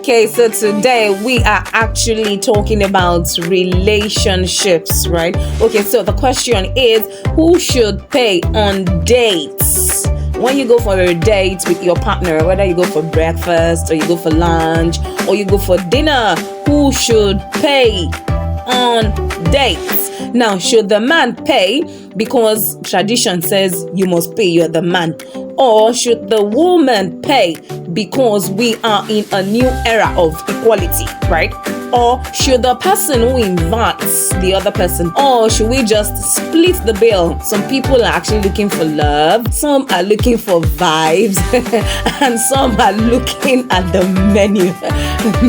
Okay, so today we are actually talking about relationships, right? Okay, so the question is, who should pay on dates? When you go for a date with your partner, whether you go for breakfast or you go for lunch or you go for dinner, who should pay on dates? Now, should the man pay because tradition says you must pay, you're the man? Or should the woman pay because we are in a new era of equality, right? Or should the person who invites the other person, or should we just split the bill? Some people are actually looking for love, some are looking for vibes, and some are looking at the menu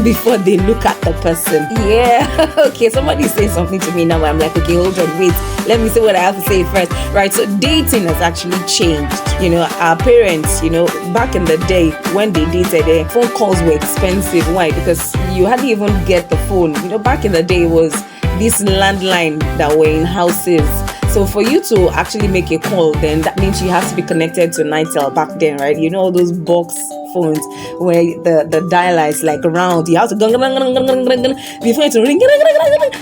before they look at the person. Yeah, okay, somebody say something to me now. I'm like, okay, hold on, wait, let me say what I have to say first, right? So dating has actually changed. You know, our parents, you know, back in the day when they dated, phone calls were expensive. Why? Because you hardly even get the phone. You know, back in the day, it was this landline that were in houses. So for you to actually make a call, then that means you have to be connected to Nitel back then, right? You know, all those box phones where the dialer is like round. You have to before it ring,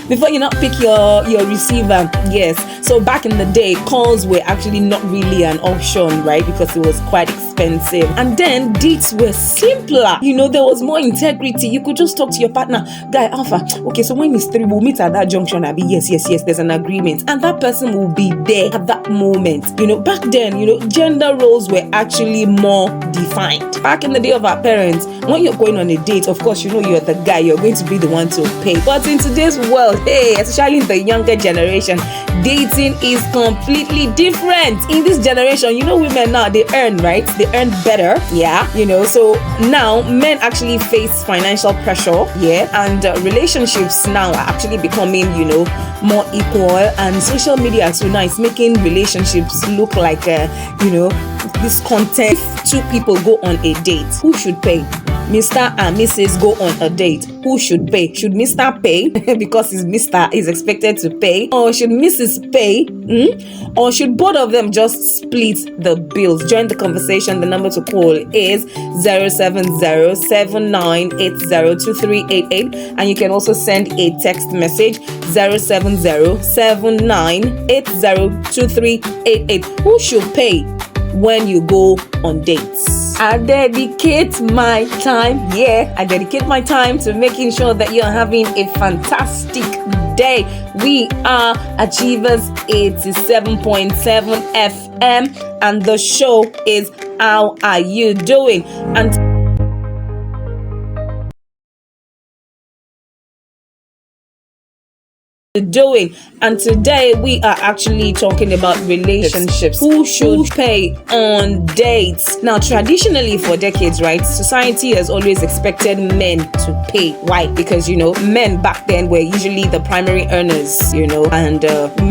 before you not pick your receiver. Yes. So back in the day, calls were actually not really an option, right? Because it was quite expensive. And then dates were simpler. You know, there was more integrity. You could just talk to your partner, guy, Alpha. Okay, so when it's 3, we'll meet at that junction. I'll be yes. There's an agreement, and that person will be there at that moment. You know, back then, you know, gender roles were actually more defined. Back in the day of our parents, when you're going on a date, of course, you know you're the guy, you're going to be the one to pay. But in today's world, hey, especially in the younger generation, dating is completely different. In this generation, you know, women now, they earn, right? They earn better, yeah, you know. So now men actually face financial pressure, yeah, and relationships now are actually becoming, you know, more equal, and social media too now is making relationships look like you know, this content. If 2 people go on a date, who should pay? Mr. and Mrs. go on a date, who should pay? Should Mr. pay because his Mr. is expected to pay, or should Mrs. pay? Or should both of them just split the bills? Join the conversation. The number to call is 07079802388, and you can also send a text message 07079802388. Who should pay when you go on dates? I dedicate my time, I dedicate my time to making sure that you're having a fantastic day. We are Achievers 87.7 FM, and the show is How Are You Doing? And today we are actually talking about relationships. Who should pay on dates? Now, traditionally for decades, right, society has always expected men to pay. Why? Because, you know, men back then were usually the primary earners, you know, and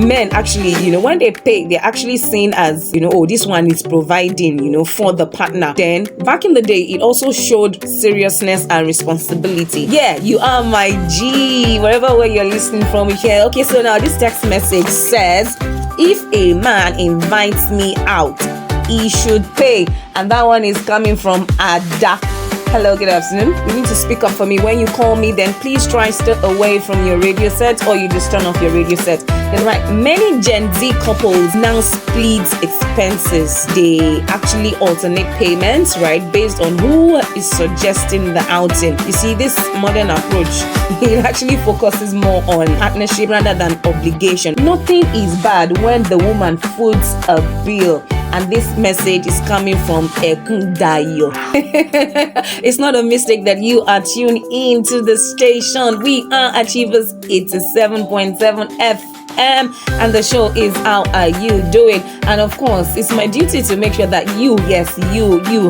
men actually, you know, when they pay, they're actually seen as, you know, oh, this one is providing, you know, for the partner. Then back in the day, it also showed seriousness and responsibility. Yeah, you are my G, wherever where you're listening from here. Okay, so now this text message says, if a man invites me out, he should pay. And that one is coming from Ada. Hello, good afternoon. You need to speak up for me. When you call me, then please try stay away from your radio set, or you just turn off your radio set. Then, right, many Gen Z couples now split expenses. They actually alternate payments, right, based on who is suggesting the outing. You see, this modern approach, it actually focuses more on partnership rather than obligation. Nothing is bad when the woman foots a bill. And this message is coming from Ekundayo. It's not a mistake that you are tuned in to the station. We are Achievers 87.7 FM, and the show is How Are You Doing? And of course, it's my duty to make sure that you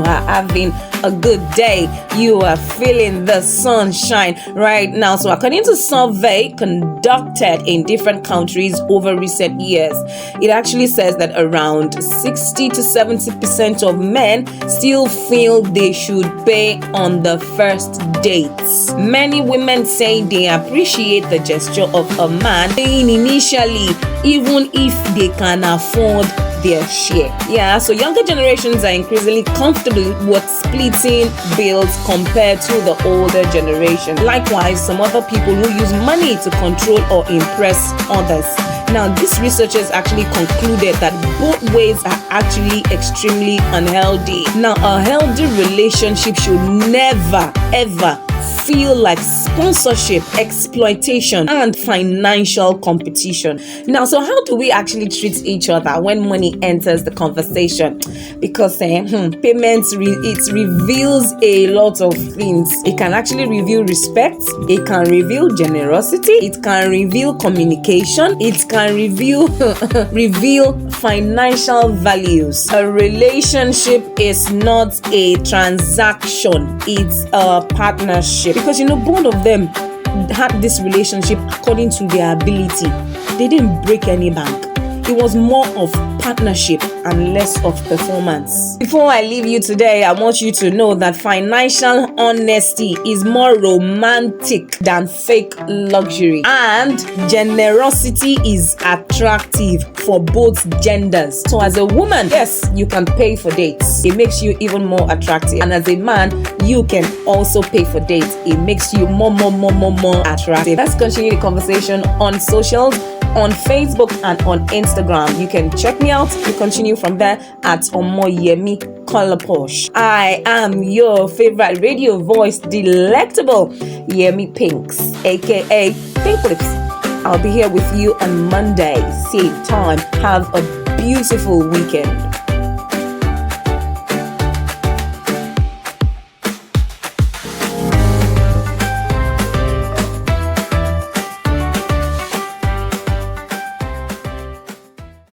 are having a good day. You are feeling the sunshine right now. So according to survey conducted in different countries over recent years, it actually says that around 60 to 70% of men still feel they should pay on the first dates. Many women say they appreciate the gesture of a man paying initially, even if they can afford their share. Yeah, so younger generations are increasingly comfortable with splitting bills compared to the older generation. Likewise, some other people who use money to control or impress others. Now, these researchers actually concluded that both ways are actually extremely unhealthy. Now, a healthy relationship should never, ever feel like sponsorship, exploitation, and financial competition. Now, so how do we actually treat each other when money enters the conversation? Because payments, it reveals a lot of things. It can actually reveal respect. It can reveal generosity. It can reveal communication. It can reveal financial values. A relationship is not a transaction. It's a partnership. Because both of them had this relationship according to their ability. They didn't break any bank. It was more of partnership and less of performance. Before I leave you today, I want you to know that financial honesty is more romantic than fake luxury, and generosity is attractive for both genders. So as a woman, yes, you can pay for dates. It makes you even more attractive. And as a man, you can also pay for dates. It makes you more attractive. Let's continue the conversation on socials, on Facebook and on Instagram. You can check me out. You continue from there at Omoyemi Color Posh. I am your favorite radio voice, delectable Yemi Pinks, aka Pink Lips. I'll be here with you on Monday, same time. Have a beautiful weekend.